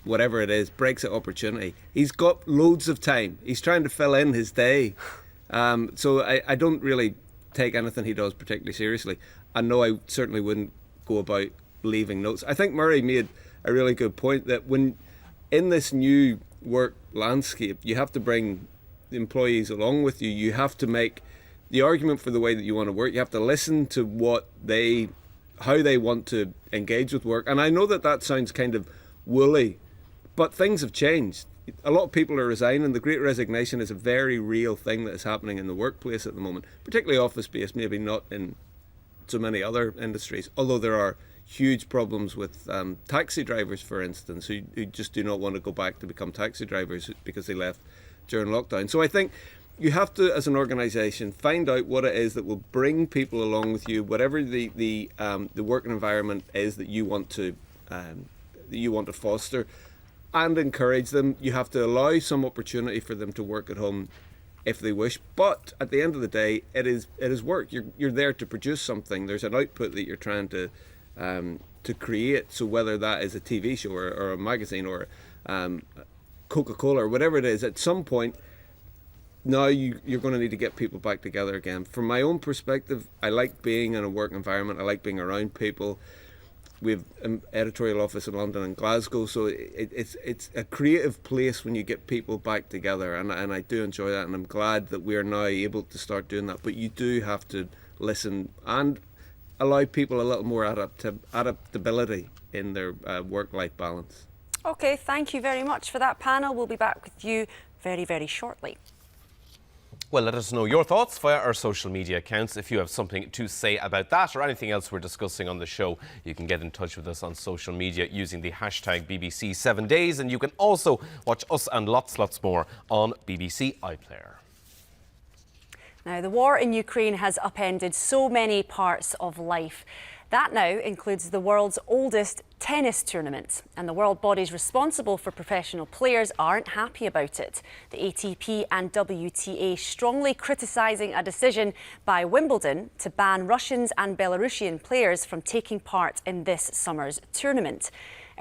whatever it is, Brexit opportunity. He's got loads of time. He's trying to fill in his day. So I don't really take anything he does particularly seriously. I know I certainly wouldn't go about leaving notes. I think Murray made a really good point that when in this new work landscape, you have to bring the employees along with you. You have to make the argument for the way that you want to work. You have to listen to how they want to engage with work. And I know that sounds kind of woolly, but things have changed. A lot of people are resigning. The Great Resignation is a very real thing that is happening in the workplace at the moment, particularly office-based, maybe not in so many other industries, although there are huge problems with taxi drivers, for instance, who just do not want to go back to become taxi drivers because they left during lockdown. So I think you have to, as an organisation, find out what it is that will bring people along with you, whatever the working environment is that you want to foster, and encourage them. You have to allow some opportunity for them to work at home if they wish, but at the end of the day, it is work. You're there to produce something. There's an output that you're trying to create. So whether that is a TV show or a magazine or Coca-Cola or whatever it is, at some point now you're going to need to get people back together again. From my own perspective, I like being in a work environment. I like being around people. We have an editorial office in London and Glasgow, so it's a creative place when you get people back together, and I do enjoy that, and I'm glad that we are now able to start doing that. But you do have to listen and allow people a little more adaptability in their work-life balance. OK, thank you very much for that panel. We'll be back with you very, very shortly. Well, let us know your thoughts via our social media accounts. If you have something to say about that or anything else we're discussing on the show, you can get in touch with us on social media using the hashtag BBC7days, and you can also watch us and lots more on BBC iPlayer. Now, the war in Ukraine has upended so many parts of life That now includes the world's oldest tennis tournament, and the world bodies responsible for professional players aren't happy about it. The ATP and WTA strongly criticising a decision by Wimbledon to ban Russians and Belarusian players from taking part in this summer's tournament.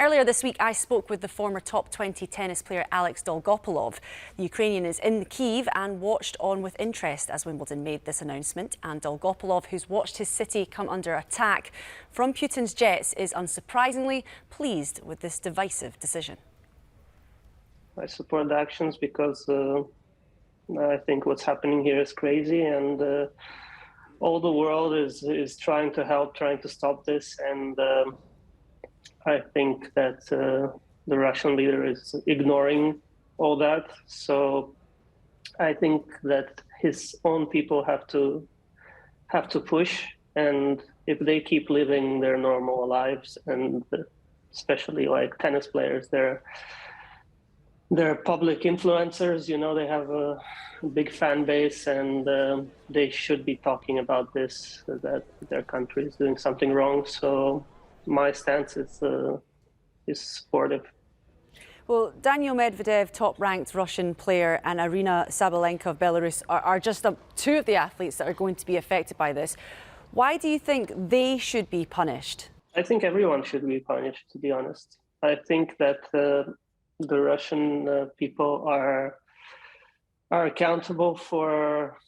Earlier this week, I spoke with the former top 20 tennis player Alex Dolgopolov. The Ukrainian is in Kyiv and watched on with interest as Wimbledon made this announcement. And Dolgopolov, who's watched his city come under attack from Putin's jets, is unsurprisingly pleased with this divisive decision. I support the actions because I think what's happening here is crazy, and all the world is trying to help, trying to stop this, and I think that the Russian leader is ignoring all that. So I think that his own people have to push, and if they keep living their normal lives, and especially like tennis players, they're public influencers, you know, they have a big fan base, and they should be talking about this, that their country is doing something wrong. So my stance is supportive. Well, Daniil Medvedev, top-ranked Russian player, and Aryna Sabalenka of Belarus are just two of the athletes that are going to be affected by this. Why do you think they should be punished? I think everyone should be punished, to be honest. I think that the Russian people are accountable for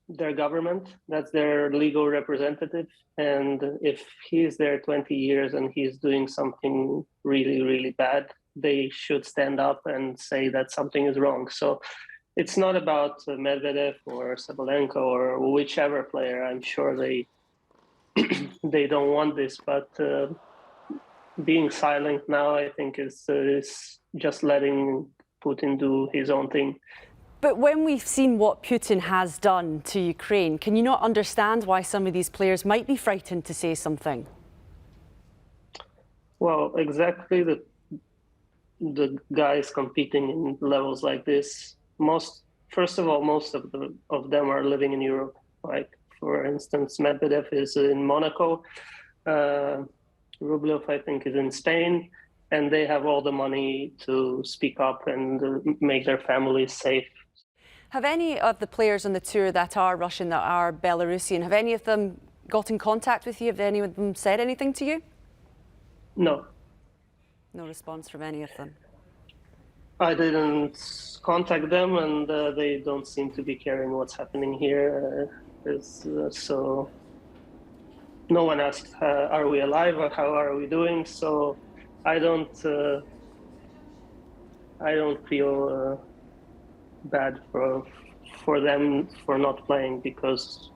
their government. That's their legal representative. And if he's there 20 years and he's doing something really, really bad, they should stand up and say that something is wrong. So it's not about Medvedev or Sabalenka or whichever player. I'm sure they don't want this, but being silent now, I think, is just letting Putin do his own thing. But when we've seen what Putin has done to Ukraine, can you not understand why some of these players might be frightened to say something? Well, exactly. The guys competing in levels like this, first of all, most of them are living in Europe. Like, for instance, Medvedev is in Monaco. Rublev, I think, is in Spain. And they have all the money to speak up and make their families safe. Have any of the players on the tour that are Russian, that are Belarusian, have any of them got in contact with you? Have any of them said anything to you? No. No response from any of them? I didn't contact them, and they don't seem to be caring what's happening here. So no one asked, are we alive or how are we doing? So I don't feel bad for them for not playing, because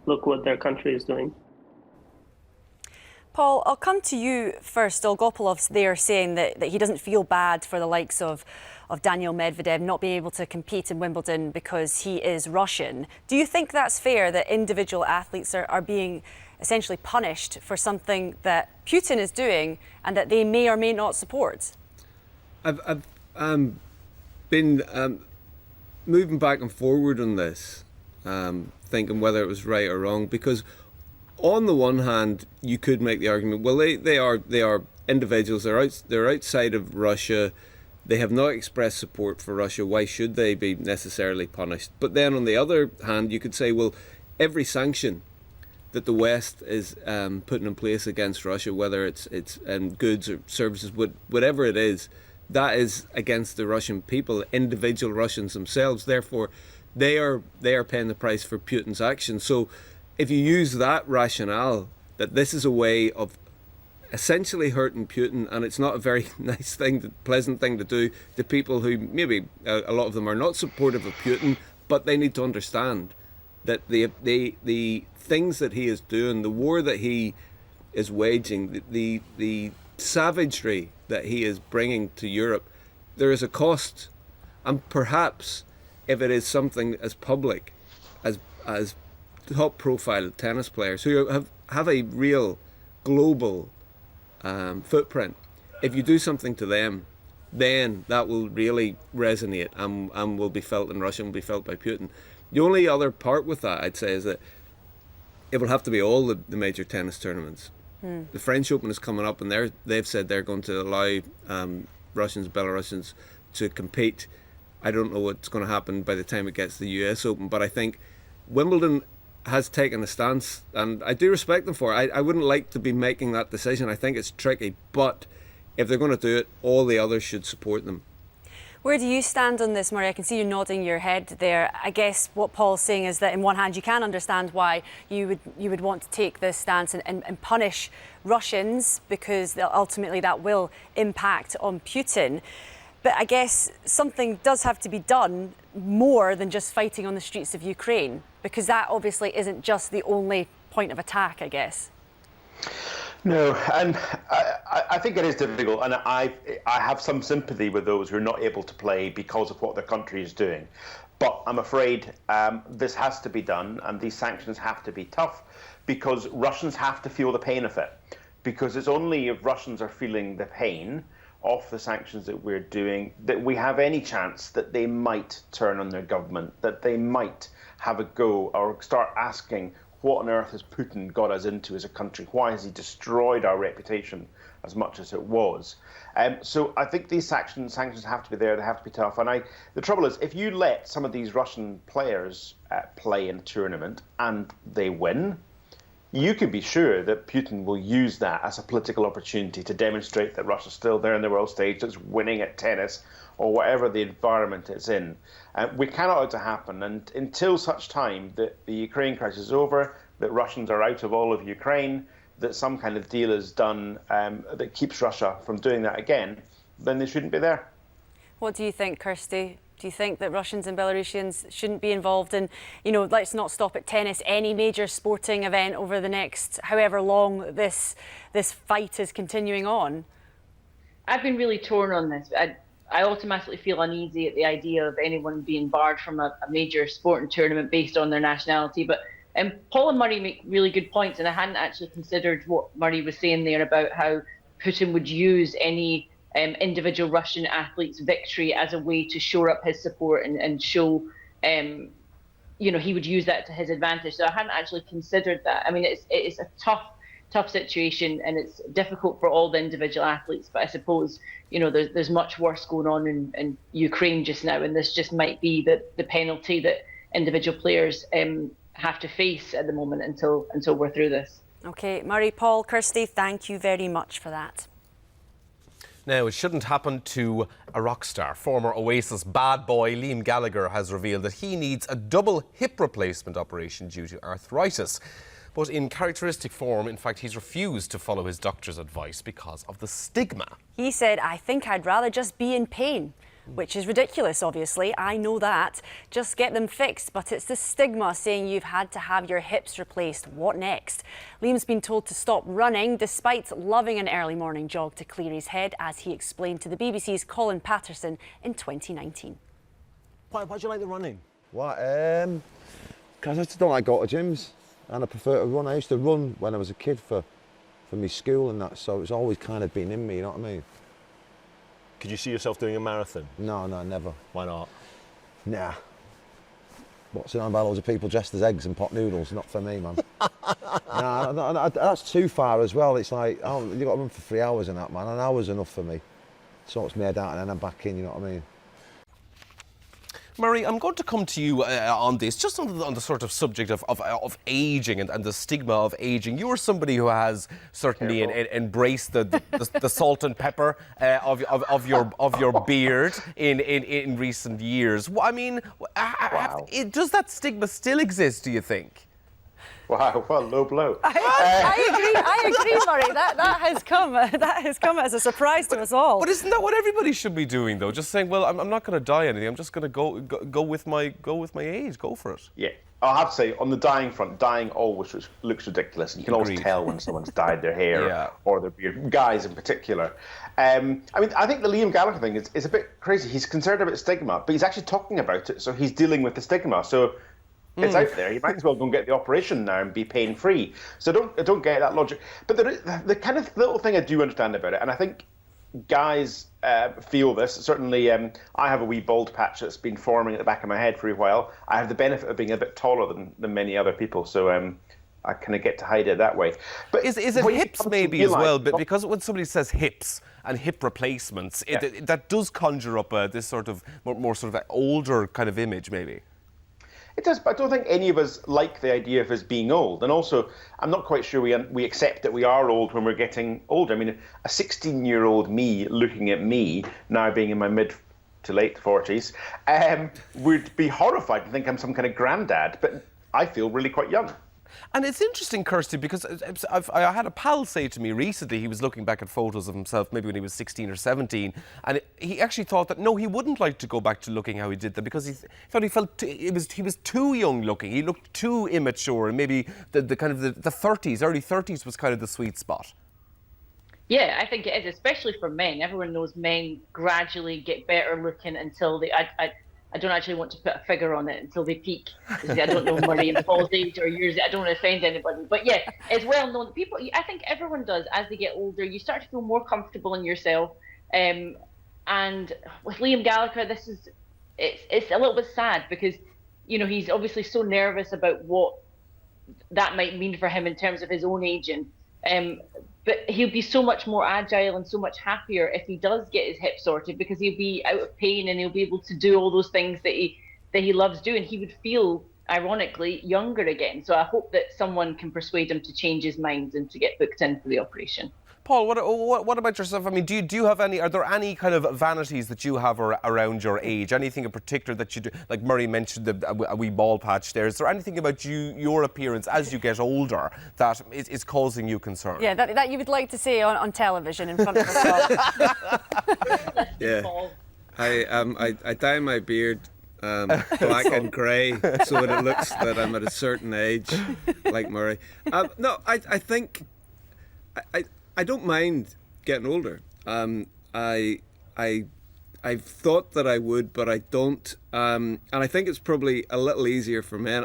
look what their country is doing. Paul, I'll come to you first. Dolgopolov's there saying that he doesn't feel bad for the likes of Daniil Medvedev not being able to compete in Wimbledon because he is Russian. Do you think that's fair, that individual athletes are being essentially punished for something that Putin is doing and that they may or may not support? I've been moving back and forward on this, thinking whether it was right or wrong, because on the one hand, you could make the argument, well, they are individuals, they're outside of Russia, they have not expressed support for Russia, why should they be necessarily punished? But then on the other hand, you could say, well, every sanction that the West is putting in place against Russia, whether it's goods or services, whatever it is, that is against the Russian people, individual Russians themselves. Therefore, they are paying the price for Putin's actions. So if you use that rationale, that this is a way of essentially hurting Putin, and it's not a very nice thing, pleasant thing to do to people who maybe a lot of them are not supportive of Putin, but they need to understand that the things that he is doing, the war that he is waging, the savagery that he is bringing to Europe, there is a cost. And perhaps if it is something as public as top profile tennis players who have a real global footprint, if you do something to them, then that will really resonate and will be felt in Russia and will be felt by Putin. The only other part with that, I'd say, is that it will have to be all the major tennis tournaments. The French Open is coming up, and they've said they're going to allow Russians, Belarusians to compete. I don't know what's going to happen by the time it gets to the US Open, but I think Wimbledon has taken a stance, and I do respect them for it. I wouldn't like to be making that decision. I think it's tricky, but if they're going to do it, all the others should support them. Where do you stand on this, Murray? I can see you nodding your head there. I guess what Paul's saying is that, in one hand, you can understand why you would want to take this stance and punish Russians, because ultimately that will impact on Putin. But I guess something does have to be done more than just fighting on the streets of Ukraine, because that obviously isn't just the only point of attack, I guess. No, and I think it is difficult, and I have some sympathy with those who are not able to play because of what their country is doing. But I'm afraid this has to be done, and these sanctions have to be tough, because Russians have to feel the pain of it. Because it's only if Russians are feeling the pain of the sanctions that we're doing that we have any chance that they might turn on their government, that they might have a go or start asking, what on earth has Putin got us into as a country? Why has he destroyed our reputation as much as it was? So I think these sanctions have to be there. They have to be tough. And the trouble is, if you let some of these Russian players play in a tournament and they win, you can be sure that Putin will use that as a political opportunity to demonstrate that Russia's still there in the world stage, that's winning at tennis or whatever the environment it's in. We cannot allow it to happen, and until such time that the Ukraine crisis is over, that Russians are out of all of Ukraine, that some kind of deal is done that keeps Russia from doing that again, then they shouldn't be there. What do you think, Kirsty? Do you think that Russians and Belarusians shouldn't be involved in, let's not stop at tennis, any major sporting event over the next however long this fight is continuing on? I've been really torn on this. I automatically feel uneasy at the idea of anyone being barred from a major sporting tournament based on their nationality. But Paul and Murray make really good points, and I hadn't actually considered what Murray was saying there about how Putin would use any individual Russian athlete's victory as a way to shore up his support and show, he would use that to his advantage. So I hadn't actually considered that. I mean, it's a tough situation, and it's difficult for all the individual athletes, but I suppose there's much worse going on in Ukraine just now, and this just might be the penalty that individual players have to face at the moment until we're through this. Okay, Murray, Paul, Kirsty, thank you very much for that. Now, it shouldn't happen to a rock star. Former Oasis bad boy Liam Gallagher has revealed that he needs a double hip replacement operation due to arthritis. But in characteristic form, in fact, he's refused to follow his doctor's advice because of the stigma. He said, "I think I'd rather just be in pain," which is ridiculous, obviously. I know that. Just get them fixed. But it's the stigma saying you've had to have your hips replaced. What next? Liam's been told to stop running, despite loving an early morning jog to clear his head, as he explained to the BBC's Colin Patterson in 2019. Why do you like the running? What? Because I just don't like going to gyms. And I prefer to run. I used to run when I was a kid for my school and that, so it's always kind of been in me, you know what I mean? Could you see yourself doing a marathon? No, never. Why not? Nah. What's it on about loads of people dressed as eggs and pot noodles? Not for me, man. Nah, that's too far as well. It's like, you've got to run for 3 hours and that, man. An hour's enough for me. Sorts me head out and then I'm back in, you know what I mean? Murray, I'm going to come to you on this, just on the sort of subject of ageing and the stigma of ageing. You are somebody who has certainly embraced the salt and pepper of your beard in recent years. I mean, does that stigma still exist, do you think? Wow, well, low blow. I agree, Murray. That has come as a surprise to us all. But isn't that what everybody should be doing, though? Just saying, well, I'm not going to die anything. I'm just going to go with my age. Go for it. Yeah, I'll have to say, on the dying front, dying always looks ridiculous. You can always tell when someone's dyed their hair or their beard. Guys in particular. I mean, I think the Liam Gallagher thing is a bit crazy. He's concerned about stigma, but he's actually talking about it, so he's dealing with the stigma. So it's out there. You might as well go and get the operation now and be pain-free. So don't get that logic. But the kind of little thing I do understand about it, and I think guys feel this. Certainly, I have a wee bald patch that's been forming at the back of my head for a while. I have the benefit of being a bit taller than many other people, so I kind of get to hide it that way. But is it hips maybe as well? But because when somebody says hips and hip replacements, that does conjure up this sort of more sort of older kind of image, maybe. It does, but I don't think any of us like the idea of us being old. And also, I'm not quite sure we accept that we are old when we're getting older. I mean, a 16-year-old me looking at me, now being in my mid to late 40s, would be horrified and think I'm some kind of granddad. But I feel really quite young. And it's interesting, Kirsty, because I had a pal say to me recently, he was looking back at photos of himself maybe when he was 16 or 17, and he actually thought that, no, he wouldn't like to go back to looking how he did that because he thought he was too young looking. He looked too immature, and maybe the kind of the 30s, early 30s was kind of the sweet spot. Yeah, I think it is, especially for men. Everyone knows men gradually get better looking until they... I don't actually want to put a figure on it until they peak. I don't know Murray and Paul's age or yours. I don't want to offend anybody. But yeah, it's well known. People, I think everyone does as they get older. You start to feel more comfortable in yourself. And with Liam Gallagher, it's a little bit sad because, you know, he's obviously so nervous about what that might mean for him in terms of his own aging. But he'll be so much more agile and so much happier if he does get his hip sorted, because he'll be out of pain and he'll be able to do all those things that he loves doing. He would feel, ironically, younger again. So I hope that someone can persuade him to change his mind and to get booked in for the operation. Paul, what about yourself? I mean, do you have any? Are there any kind of vanities that you have around your age? Anything in particular that you do? Like Murray mentioned a wee ball patch there. Is there anything about your appearance as you get older that is causing you concern? Yeah, that you would like to see on television in front of us. Yeah, I dye my beard black and grey so that it looks that I'm at a certain age, like Murray. No, I think I don't mind getting older. I thought that I would, but I don't. And I think it's probably a little easier for men.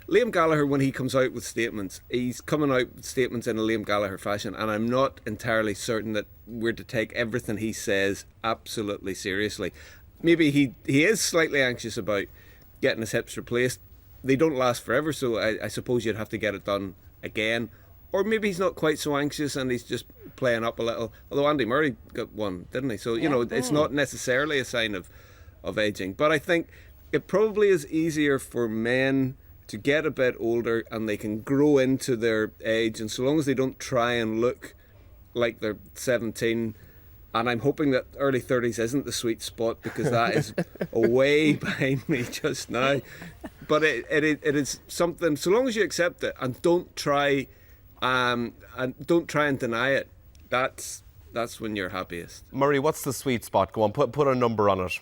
Liam Gallagher, when he comes out with statements, he's coming out with statements in a Liam Gallagher fashion, and I'm not entirely certain that we're to take everything he says absolutely seriously. Maybe he is slightly anxious about getting his hips replaced. They don't last forever, so I suppose you'd have to get it done again. Or maybe he's not quite so anxious and he's just playing up a little. Although Andy Murray got one, didn't he? So, you know, it's not necessarily a sign of aging. But I think it probably is easier for men to get a bit older and they can grow into their age. And so long as they don't try and look like they're 17, and I'm hoping that early 30s isn't the sweet spot because that is way behind me just now. But it is something, so long as you accept it and don't try... and don't try and deny it. That's when you're happiest. Murray, what's the sweet spot? Go on, put a number on it.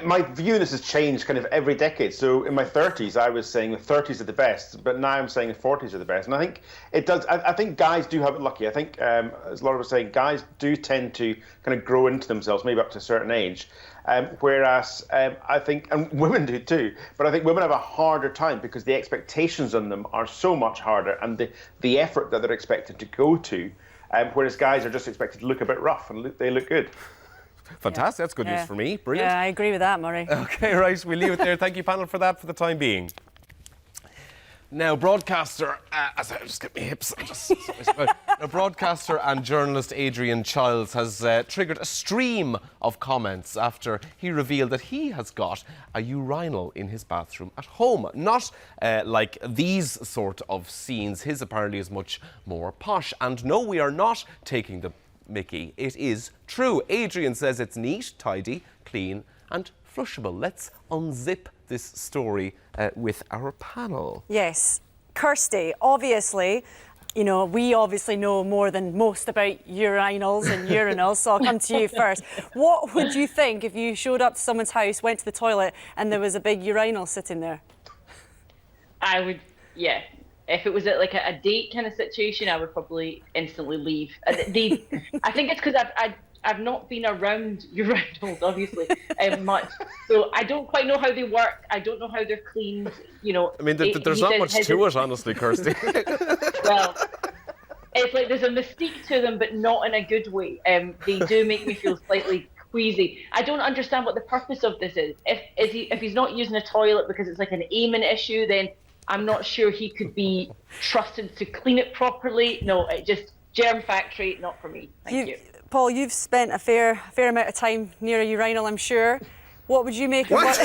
My view on this has changed kind of every decade. So in my 30s, I was saying the 30s are the best, but now I'm saying the 40s are the best. And I think it does. I think guys do have it lucky. I think, as Laura was saying, guys do tend to kind of grow into themselves, maybe up to a certain age. Whereas I think, and women do too, but I think women have a harder time because the expectations on them are so much harder, and the effort that they're expected to go to, whereas guys are just expected to look a bit rough and they look good. Fantastic, that's good news for me. Brilliant. Yeah, I agree with that, Murray. Okay, right, we'll leave it there. Thank you, panel, for that for the time being. Now, broadcaster, as I just get my hips, now, broadcaster and journalist Adrian Childs has triggered a stream of comments after he revealed that he has got a urinal in his bathroom at home. Not like these sort of scenes. His apparently is much more posh. And no, we are not taking the mickey. It is true. Adrian says it's neat, tidy, clean and flushable. Let's unzip this story with our panel. Yes. Kirsty, obviously, you know, we obviously know more than most about urinals and urinals, so I'll come to you first. What would you think if you showed up to someone's house, went to the toilet and there was a big urinal sitting there? I would, yeah. If it was like a date kind of situation, I would probably instantly leave. I think it's because I've not been around urinals, obviously, much. So I don't quite know how they work. I don't know how they're cleaned, you know. I mean, there's not much to it, honestly, Kirsty. Well, it's like there's a mystique to them, but not in a good way. They do make me feel slightly queasy. I don't understand what the purpose of this is. If he's not using a toilet because it's like an aiming issue, then I'm not sure he could be trusted to clean it properly. No, it just germ factory, not for me. Thank you. Paul, you've spent a fair amount of time near a urinal, I'm sure. What would you make of what?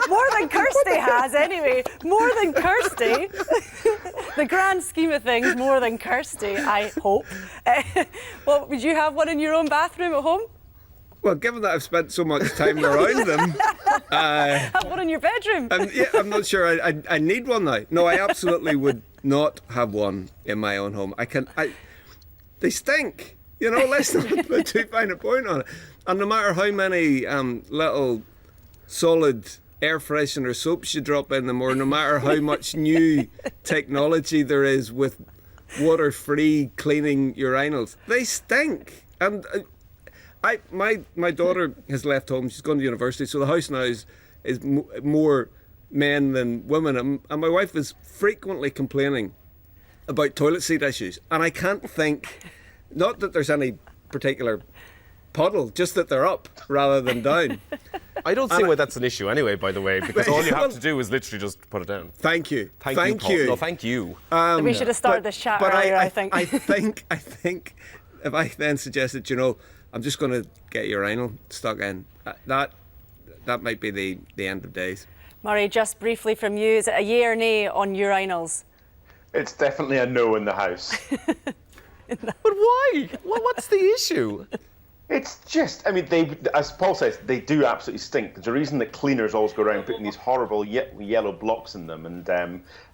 More than Kirsty has, anyway. More than Kirsty. The grand scheme of things, more than Kirsty, I hope. Well, would you have one in your own bathroom at home? Well, given that I've spent so much time around them, have one in your bedroom. I'm not sure I need one now. No, I absolutely would not have one in my own home. They stink. You know, let's not put too fine a point on it. And no matter how many little solid air freshener soaps you drop in them, or no matter how much new technology there is with water-free cleaning urinals, they stink. And my daughter has left home. She's gone to university, so the house now is more men than women. And my wife is frequently complaining about toilet seat issues. And I can't think, not that there's any particular puddle, just that they're up rather than down. I don't see why that's an issue anyway, by the way, because all you have to do is literally just put it down. Thank you. Thank you, Paul. No, thank you. We should have started this chat earlier, I think. I think if I then suggested, I'm just going to get urinal stuck in, that might be the end of days. Murray, just briefly from you, is it a yay or nay on urinals? It's definitely a no in the house. But why? What's the issue? It's just, they, as Paul says, they do absolutely stink. There's a reason that cleaners always go around putting these horrible yellow blocks in them, and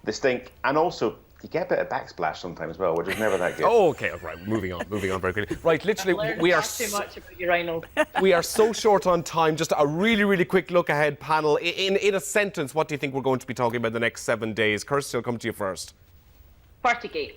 they stink. And also, you get a bit of backsplash sometimes as well, which is never that good. Oh, okay, right. Moving on very quickly. Right, literally, we are too much about urinals. We are so short on time. Just a really, really quick look ahead panel. In a sentence, what do you think we're going to be talking about the next 7 days? Kirsty, I'll come to you first. Partygate.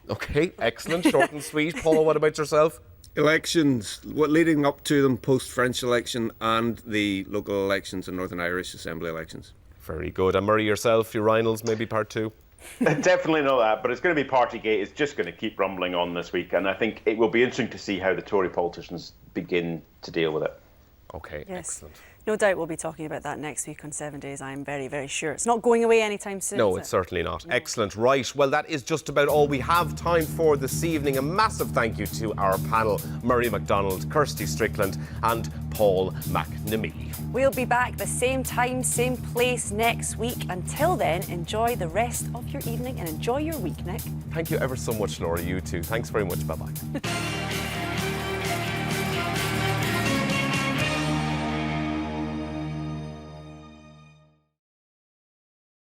Okay, excellent, short and sweet. Paul, what about yourself? Elections, leading up to them, post-French election and the local elections and Northern Irish Assembly elections. Very good. And Murray, yourself, urinals, maybe part 2? Definitely not that, but it's going to be Partygate. It's just going to keep rumbling on this week, and I think it will be interesting to see how the Tory politicians begin to deal with it. Okay, yes. Excellent. No doubt we'll be talking about that next week on 7 Days. I'm very, very sure. It's not going away anytime soon. No, it's certainly not. No. Excellent. Right. Well, that is just about all we have time for this evening. A massive thank you to our panel, Murray McDonald, Kirsty Strickland and Paul McNamee. We'll be back the same time, same place next week. Until then, enjoy the rest of your evening and enjoy your week, Nick. Thank you ever so much, Laura. You too. Thanks very much. Bye-bye.